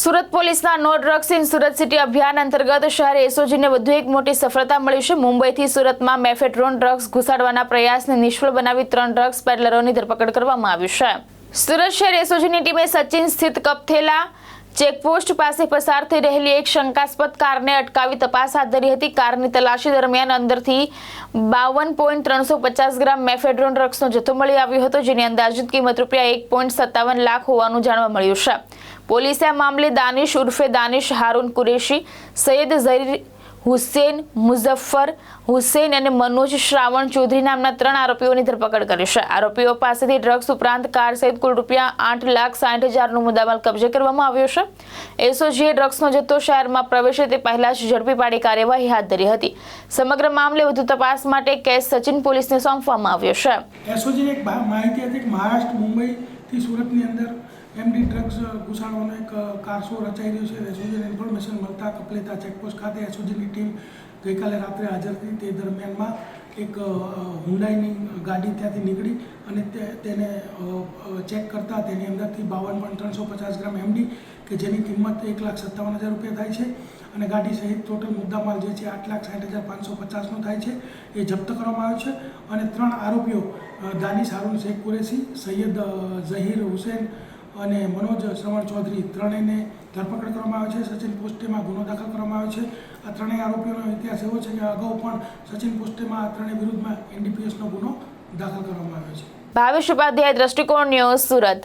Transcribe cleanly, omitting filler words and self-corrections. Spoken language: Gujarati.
સુરત પોલીસના no drugs in Surat city અભિયાન અંતર્ગત શહેર એસઓજીને વધુ એક મોટી સફળતા મળી છે। મુંબઈથી સુરતમાં મેફેડ્રોન ડ્રગ્સ ઘુસાડવાના પ્રયાસને નિષ્ફળ બનાવી 3 ડ્રગ્સ પેડલરોની ધરપકડ કરવામાં આવી છે। સુરત શહેર એસઓજીની ટીમે સચિન સ્થિત કપથેલા ચેકપોસ્ટ પાસે પસાર થઈ રહેલી એક શંકાસ્પદ કારને અટકાવી તપાસ હાથ ધરી હતી। કારની તલાશી દરમિયાન અંદરથી 52.350 ગ્રામ મેફેડ્રોન ડ્રગ્સનો જથ્થો મળી આવ્યો હતો, જેની અંદાજિત કિંમત ₹1.57 લાખ હોવાનું જાણવા મળ્યું છે। પોલીસે આ મામલે દાનિશ ઉર્ફે દાનિશ હારૂન કુરેશી, સૈયદ ઝહીર હુસૈન, મુઝફ્ફર હુસૈન અને મનોજ શ્રાવણ ચૌધરી નામના 3 આરોપીઓની ધરપકડ કરી છે। આરોપીઓ પાસેથી ડ્રગ્સ ઉપરાંત કાર સહિત કુલ ₹8,60,000નો મુદ્દામાલ કબજે કરવામાં આવ્યો છે। એસઓજીએ ડ્રગ્સનો જથ્થો શહેરમાં પ્રવેશે તે પહેલા જ ઝડપી પાડી કાર્યવાહી હાથ ધરી હતી। સમગ્ર મામલે વધુ તપાસ માટે કેસ સચિન પોલીસને સોંપવામાં આવ્યો છે। એસઓજીને એક માહિતી હતી કે મહારાષ્ટ્ર મુંબઈથી સુરતની અંદર એમડી ડ્રગ્સ ઘુસાડવાનો એક કારસો રચાઈ રહ્યો છે। એસઓજીને ઇન્ફોર્મેશન મળતા કપલેતા ચેકપોસ્ટ ખાતે એસઓજીની ટીમ ગઈકાલે રાત્રે હાજર હતી। તે દરમિયાનમાં એક હુન્ડાઈની ગાડી ત્યાંથી નીકળી અને તેને ચેક કરતા તેની અંદરથી 52.350 ગ્રામ એમડી કે જેની કિંમત ₹1,57,000 થાય છે અને ગાડી સહિત ટોટલ મુદ્દામાલ જે છે 8,60,550નો થાય છે એ જપ્ત કરવામાં આવ્યો છે। અને 3 આરોપીઓ દાનિશ હારૂન શેખ કુરેશી, સૈયદ ઝહીર હુસૈન અને મનોજ શ્રવણ ચૌધરી ત્રણેયને ધરપકડ કરવામાં આવે છે। સચિન પોસ્ટેમાં ગુનો દાખલ કરવામાં આવ્યો છે। આ ત્રણેય આરોપીઓનો ઇતિહાસ એવો છે કે અગાઉ પણ સચિન પોસ્ટેમાં આ ત્રણેય વિરુદ્ધમાં NDPSનો ગુનો દાખલ કરવામાં આવ્યો છે। ભાવેશ ઉપાધ્યાય, દ્રષ્ટિકોણ ન્યૂઝ, સુરત।